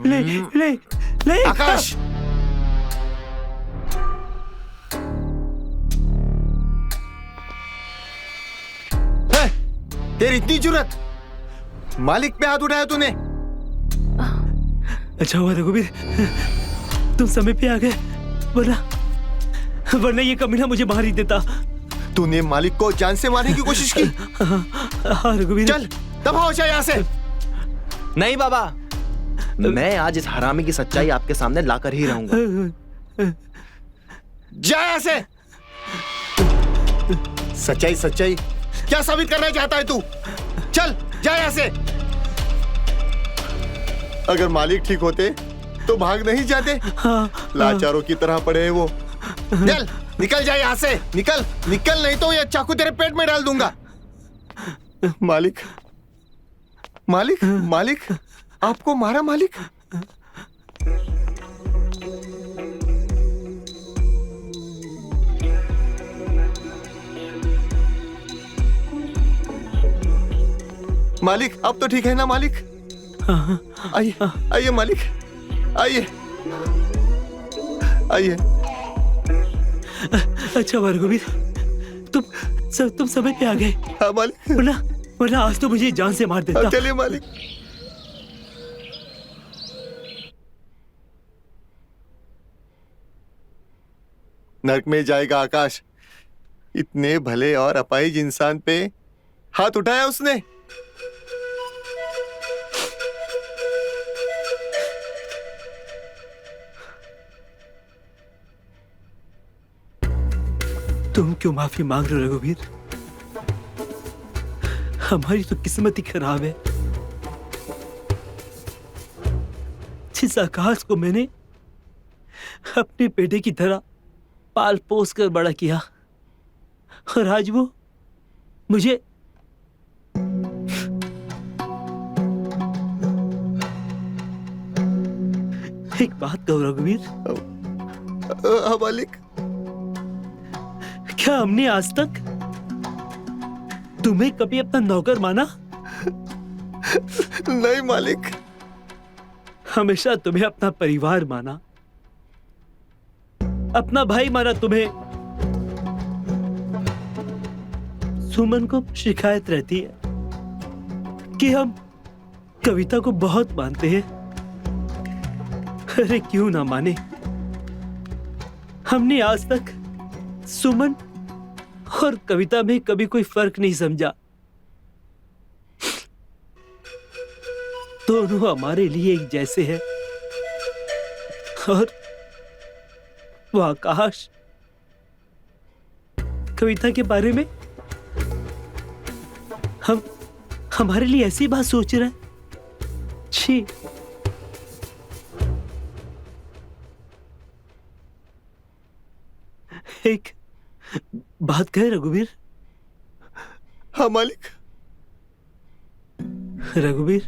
ले ले ले आकाश! है, तेरी इतनी जुर्रत! मालिक पे हाथ उठाया तूने? अच्छा हुआ रघुवीर, तुम समय पे आ गए, वरना ये कमीना मुझे मार ही देता। तूने मालिक को जान से मारने की कोशिश की? हाँ रघुवीर। चल दफा हो जाए यहाँ से। नहीं बाबा, मैं आज इस हरामी की सच्चाई आपके सामने लाकर ही रहूंगा। जा यहाँ से। सच्चाई सच्चाई क्या साबित करना चाहता है तू? चल जा यहाँ से। अगर मालिक ठीक होते तो भाग नहीं जाते। लाचारों की तरह पड़े हैं वो। चल निकल जा यहाँ से, निकल निकल, नहीं तो ये चाकू तेरे पेट में डाल दूंगा। मालिक मालिक मालिक, आपको मारा मालिक? मालिक अब तो ठीक है ना मालिक? आइए आइए मालिक, आइए आइए। अच्छा रघुवीर, तुम समय पे आ गए। हाँ मालिक। वरना आज तो मुझे जान से मार देता। चलिए मालिक। नरक में जाएगा आकाश। इतने भले और अपाहिज इंसान पे हाथ उठाया उसने। तुम क्यों माफी मांग रहे हो रघुवीर? हमारी तो किस्मत ही खराब है। जिस आकाश को मैंने अपने बेटे की तरह पाल पोस कर बड़ा किया, और आज वो मुझे एक बात कहो रघुवीर, हाँ मालिक। क्या हमने आज तक तुम्हें कभी अपना नौकर माना? नहीं मालिक। हमेशा तुम्हें अपना परिवार माना, अपना भाई माना तुम्हें। सुमन को शिकायत रहती है कि हम कविता को बहुत मानते हैं। अरे क्यों ना माने, हमने आज तक सुमन और कविता में कभी कोई फर्क नहीं समझा। दोनों हमारे लिए एक जैसे हैं। और वो आकाश कविता के बारे में हमारे लिए ऐसी बात सोच रहा है। छी। एक बात कहे रघुवीर? हाँ मालिक। रघुवीर,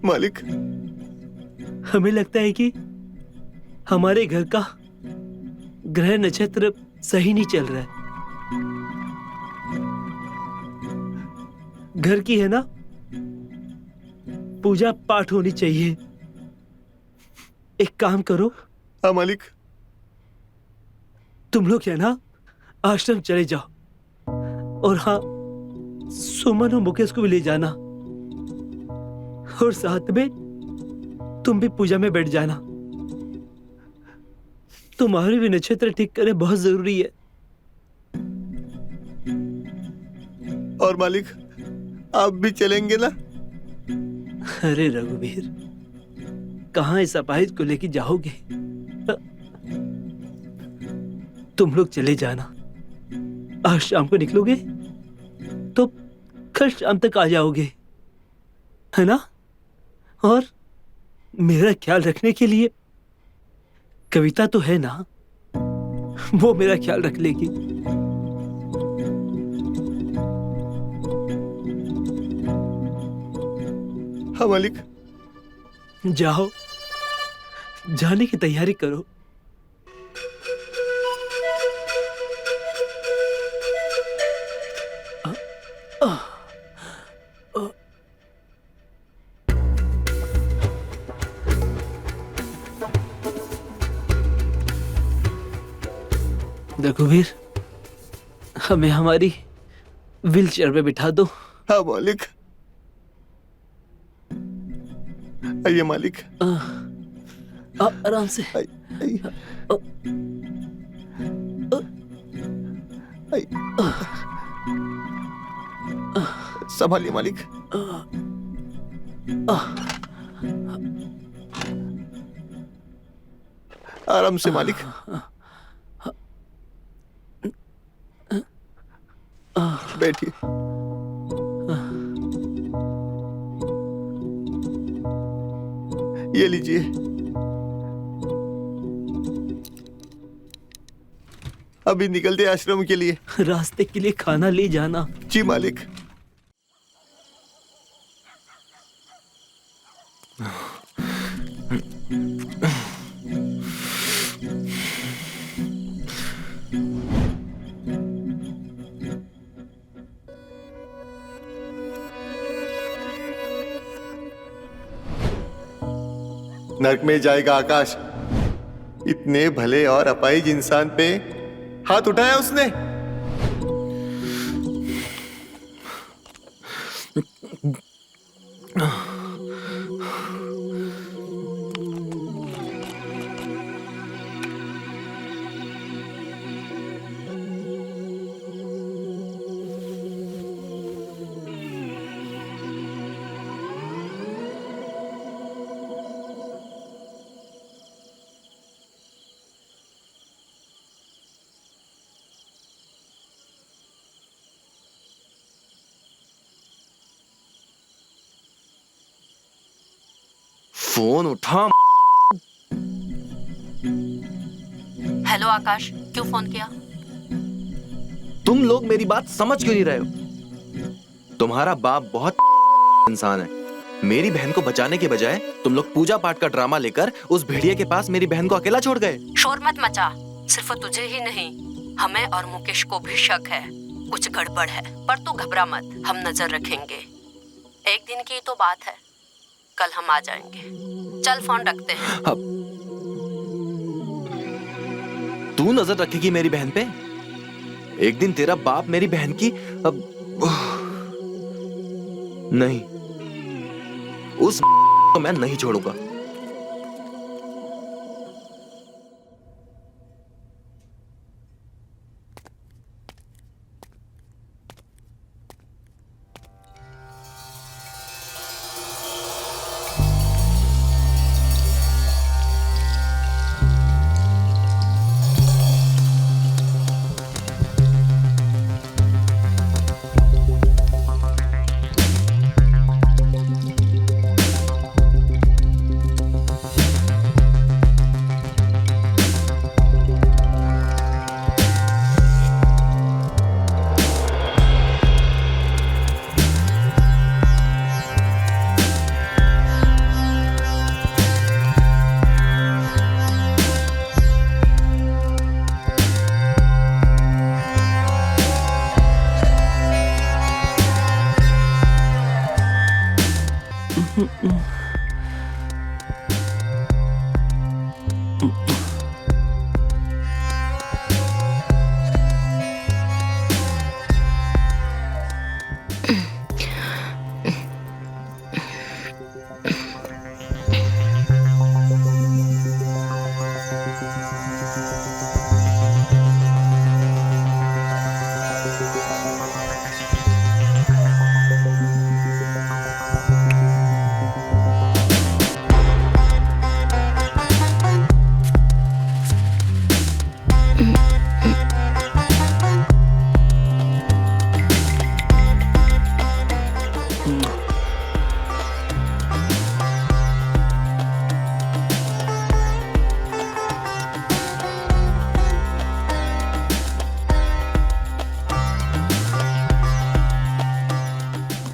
मालिक, हमें लगता है कि हमारे घर का ग्रह नक्षत्र सही नहीं चल रहा है। घर की है ना पूजा पाठ होनी चाहिए। एक काम करो, हाँ मालिक। तुम लोग है ना आश्रम चले जाओ, और हाँ, सुमन और मुकेश को भी ले जाना, और साथ में तुम भी पूजा में बैठ जाना। तुम्हारे भी नक्षत्र ठीक करने बहुत जरूरी है। और मालिक, आप भी चलेंगे ना? अरे रघुवीर, कहाँ इस अपाहिज को लेके जाओगे? तुम लोग चले जाना। आज शाम को निकलोगे तो कल शाम तक आ जाओगे, है ना? और मेरा ख्याल रखने के लिए कविता तो है ना, वो मेरा ख्याल रख लेगी। हाँ मालिक। जाओ, जाने की तैयारी करो। रघुवीर, हमें हमारी व्हील चेयर पे बिठा दो। हाँ मालिक। आइए मालिक। आराम से। आइए। संभालिए मालिक। आराम से मालिक। बैठिए। ये लीजिए। अभी निकलते आश्रम के लिए। रास्ते के लिए खाना ले जाना। जी मालिक। नरक में जाएगा आकाश। इतने भले और अपाहिज इंसान पे हाथ उठाया उसने। फोन उठा। हेलो आकाश, क्यों फोन किया? तुम लोग मेरी बात समझ क्यों नहीं रहे हो? तुम्हारा बाप बहुत इंसान है। मेरी बहन को बचाने के बजाय तुम लोग पूजा पाठ का ड्रामा लेकर उस भेड़िए के पास मेरी बहन को अकेला छोड़ गए। शोर मत मचा। सिर्फ तुझे ही नहीं, हमें और मुकेश को भी शक है, कुछ गड़बड़ है। पर तू घबरा मत, हम नजर रखेंगे। एक दिन की तो बात है, कल हम आ जाएंगे। चल फोन रखते हैं। अब तू नजर रखेगी मेरी बहन पे? एक दिन तेरा बाप मेरी बहन की अब नहीं, उस को मैं नहीं छोड़ूंगा।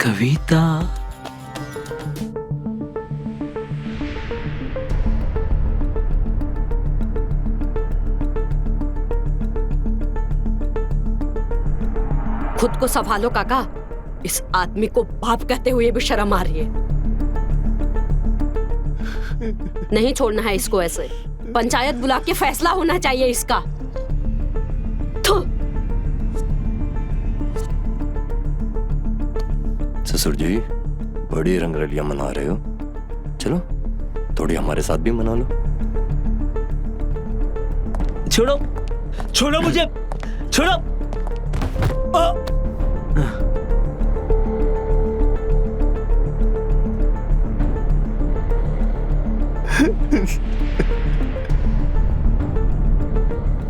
कविता, खुद को संभालो काका, इस आदमी को बाप कहते हुए भी शर्म आ रही है। नहीं छोड़ना है इसको ऐसे, पंचायत बुला के फैसला होना चाहिए इसका। थू। ससुर जी, बड़ी रंगरलियां मना रहे हो, चलो थोड़ी हमारे साथ भी मना लो। छोड़ो, छोड़ो मुझे, छोड़ो।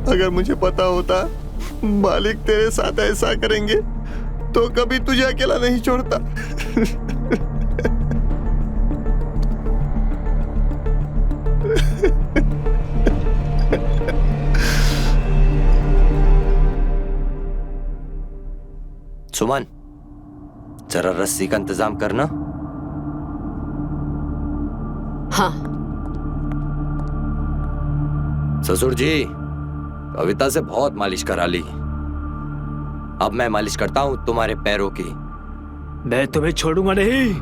अगर मुझे पता होता मालिक तेरे साथ ऐसा करेंगे तो कभी तुझे अकेला नहीं छोड़ता। सुमन, जरा रस्सी का इंतजाम करना। हाँ। ससुर जी, कविता से बहुत मालिश करा ली, अब मैं मालिश करता हूं तुम्हारे पैरों की। मैं तुम्हें छोड़ूंगा नहीं।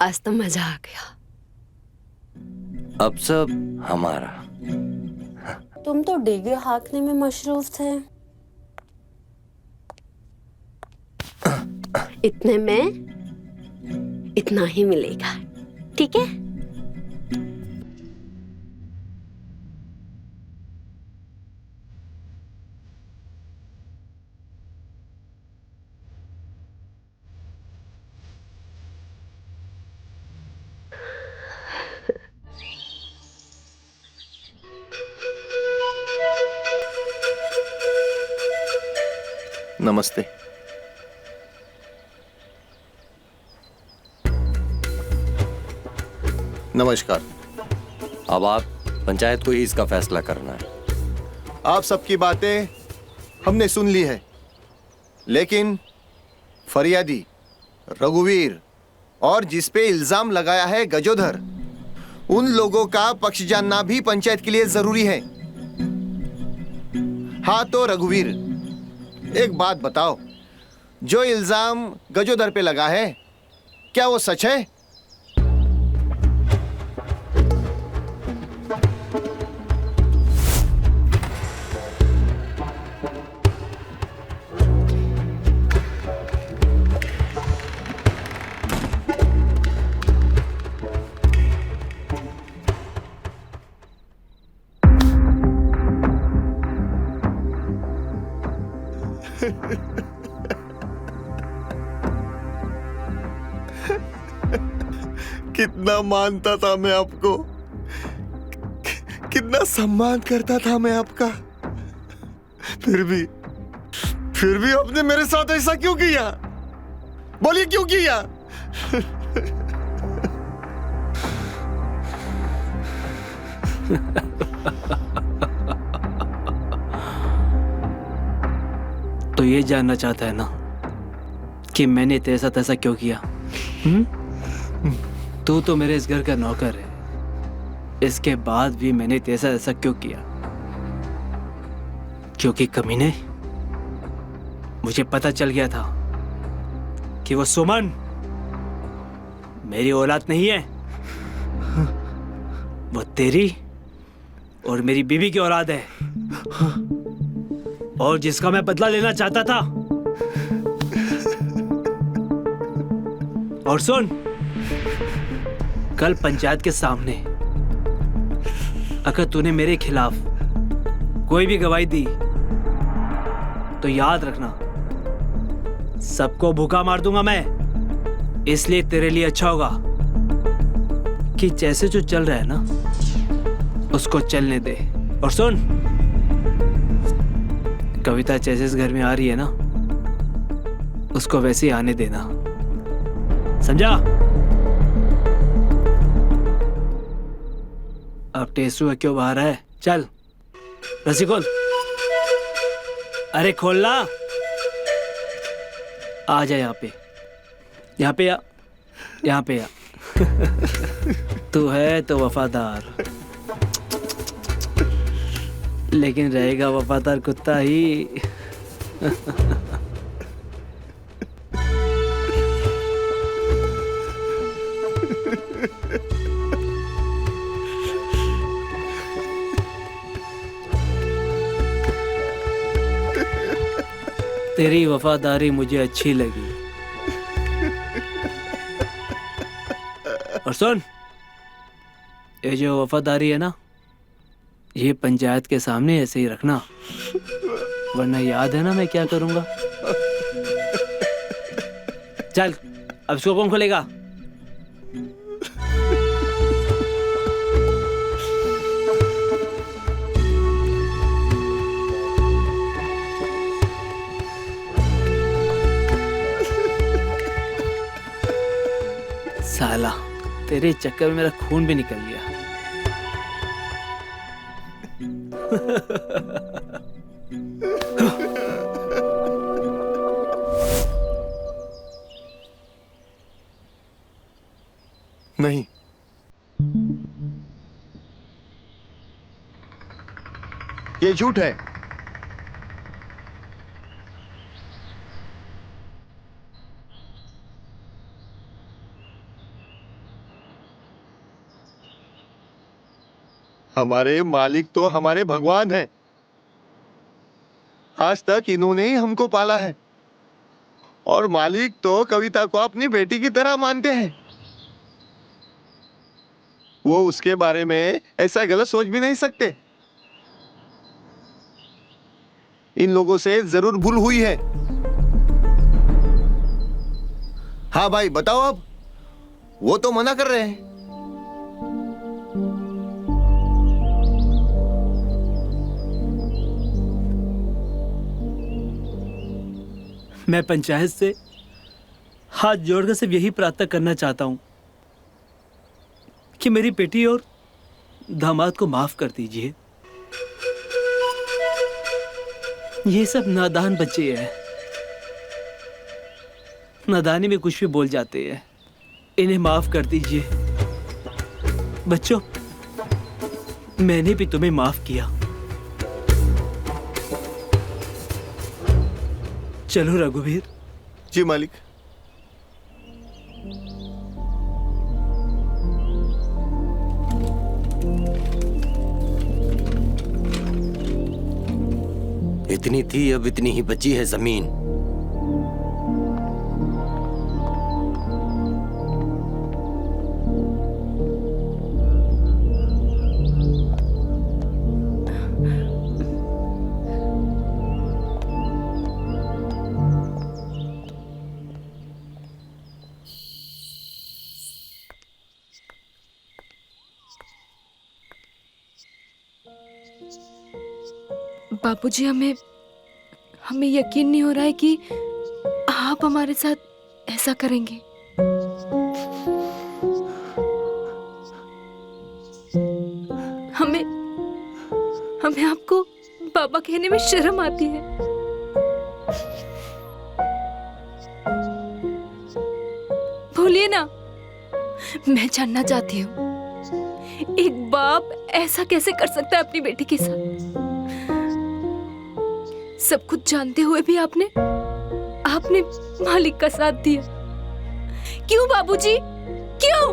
आज तो मजा आ गया। अब सब हमारा। तुम तो डिगे हाँकने में मशरूफ थे। इतने में इतना ही मिलेगा, ठीक है? नमस्ते। नमस्कार। अब आप पंचायत को ही इसका फैसला करना है। आप सबकी बातें हमने सुन ली है, लेकिन फरियादी रघुवीर और जिस पे इल्जाम लगाया है गजोधर, उन लोगों का पक्ष जानना भी पंचायत के लिए जरूरी है। हाँ तो रघुवीर, एक बात बताओ, जो इल्जाम गजोधर पे लगा है क्या वो सच है? कितना मानता था मैं आपको, कितना सम्मान करता था मैं आपका, फिर भी आपने मेरे साथ ऐसा क्यों किया? बोलिए क्यों किया? तो ये जानना चाहता है ना कि मैंने तेरे साथ ऐसा क्यों किया? तू तो मेरे इस घर का नौकर है, इसके बाद भी मैंने तेरे साथ ऐसा क्यों किया? क्योंकि कमीने, मुझे पता चल गया था कि वो सुमन मेरी औलाद नहीं है, वो तेरी और मेरी बीवी की औलाद है, और जिसका मैं बदला लेना चाहता था। और सुन, कल पंचायत के सामने अगर तूने मेरे खिलाफ कोई भी गवाही दी तो याद रखना, सबको भूखा मार दूंगा मैं। इसलिए तेरे लिए अच्छा होगा कि जैसे जो चल रहा है ना उसको चलने दे। और सुन, कविता जैसे इस घर में आ रही है ना, उसको वैसे ही आने देना, समझा? अब टेसू क्यों बाहर है? चल रस्सी खोल। अरे खोलना। आ जा यहाँ पे, यहाँ पे आ, यहाँ पे आ। तू है तो वफादार, लेकिन रहेगा वफादार कुत्ता ही। तेरी वफादारी मुझे अच्छी लगी। और सुन, ये जो वफादारी है ना, ये पंचायत के सामने ऐसे ही रखना, वरना याद है ना मैं क्या करूंगा। चल, अब इसको कौन खोलेगा? साला, तेरे चक्कर में मेरा खून भी निकल गया। नहीं, ये झूठ है। हमारे मालिक तो हमारे भगवान हैं। आज तक इन्होंने ही हमको पाला है, और मालिक तो कविता को अपनी बेटी की तरह मानते हैं। वो उसके बारे में ऐसा गलत सोच भी नहीं सकते। इन लोगों से जरूर भूल हुई है। हाँ भाई बताओ, अब वो तो मना कर रहे हैं। मैं पंचायत से हाथ जोड़कर सिर्फ यही प्रार्थना करना चाहता हूं कि मेरी बेटी और दामाद को माफ कर दीजिए। ये सब नादान बच्चे हैं, नादानी में कुछ भी बोल जाते हैं। इन्हें माफ कर दीजिए। बच्चों, मैंने भी तुम्हें माफ किया। चलो रघुवीर। जी मालिक। इतनी थी, अब इतनी ही बची है जमीन। बापूजी, हमें यकीन नहीं हो रहा है कि आप हमारे साथ ऐसा करेंगे। हमें आपको बाबा कहने में शर्म आती है। बोलिए ना। मैं जानना चाहती हूँ, एक बाप ऐसा कैसे कर सकता है अपनी बेटी के साथ? सब कुछ जानते हुए भी आपने मालिक का साथ दिया। क्यों बाबूजी? क्यों?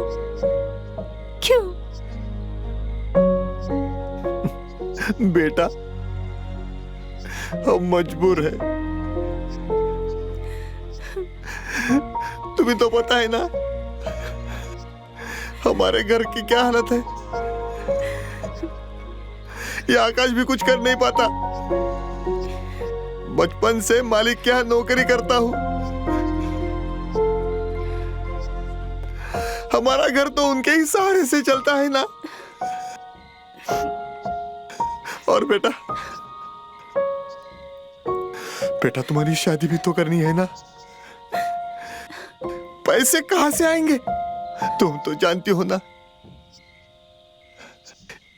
बेटा, हम मजबूर है। तुम्हें तो पता है ना हमारे घर की क्या हालत है। ये आकाश भी कुछ कर नहीं पाता। बचपन से मालिक के यहाँ नौकरी करता हूं। हमारा घर तो उनके ही सहारे से चलता है ना। और बेटा तुम्हारी शादी भी तो करनी है ना। पैसे कहां से आएंगे? तुम तो जानती हो ना,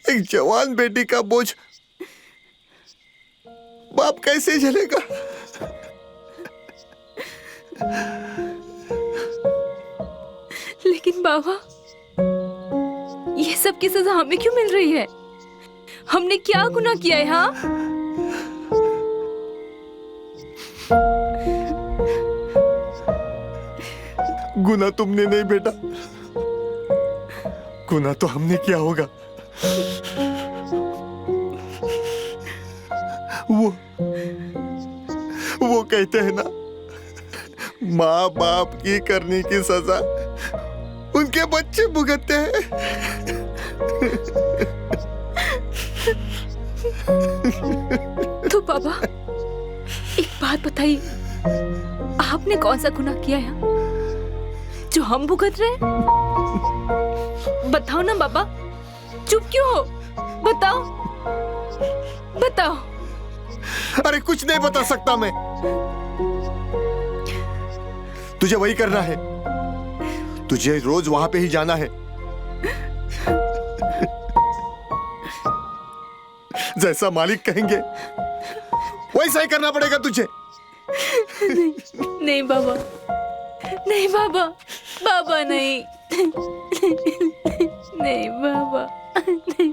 एक जवान बेटी का बोझ बाप कैसे झेलेगा? लेकिन बाबा, ये सब की सजा हमें क्यों मिल रही है? हमने क्या गुनाह किया है? हाँ, गुनाह तुमने नहीं बेटा, गुनाह तो हमने किया होगा। वो कहते हैं ना, माँ बाप की करने की सजा उनके बच्चे भुगतते हैं। तो बाबा, एक बात बताइए, आपने कौन सा गुनाह किया है जो हम भुगत रहे हैं? बताओ ना बाबा, चुप क्यों हो? बताओ। अरे कुछ नहीं बता सकता मैं। तुझे वही करना है, तुझे रोज वहां पे ही जाना है। जैसा मालिक कहेंगे वैसा ही करना पड़ेगा तुझे। नहीं बाबा, नहीं बाबा, बाबा नहीं। नहीं बाबा, नहीं।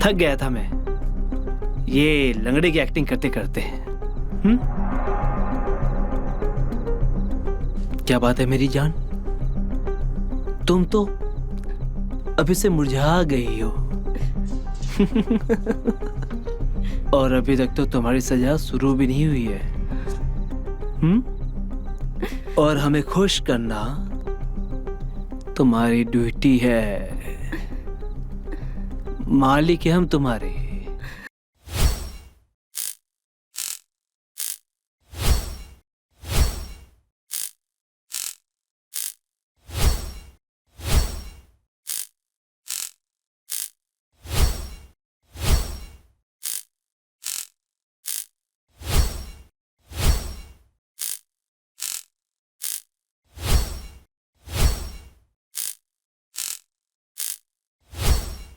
थक गया था मैं ये लंगड़े की एक्टिंग करते करते। क्या बात है मेरी जान, तुम तो अभी से मुरझा गई हो। और अभी तक तो तुम्हारी सजा शुरू भी नहीं हुई है। और हमें खुश करना तुम्हारी ड्यूटी है। मालिक है हम तुम्हारे।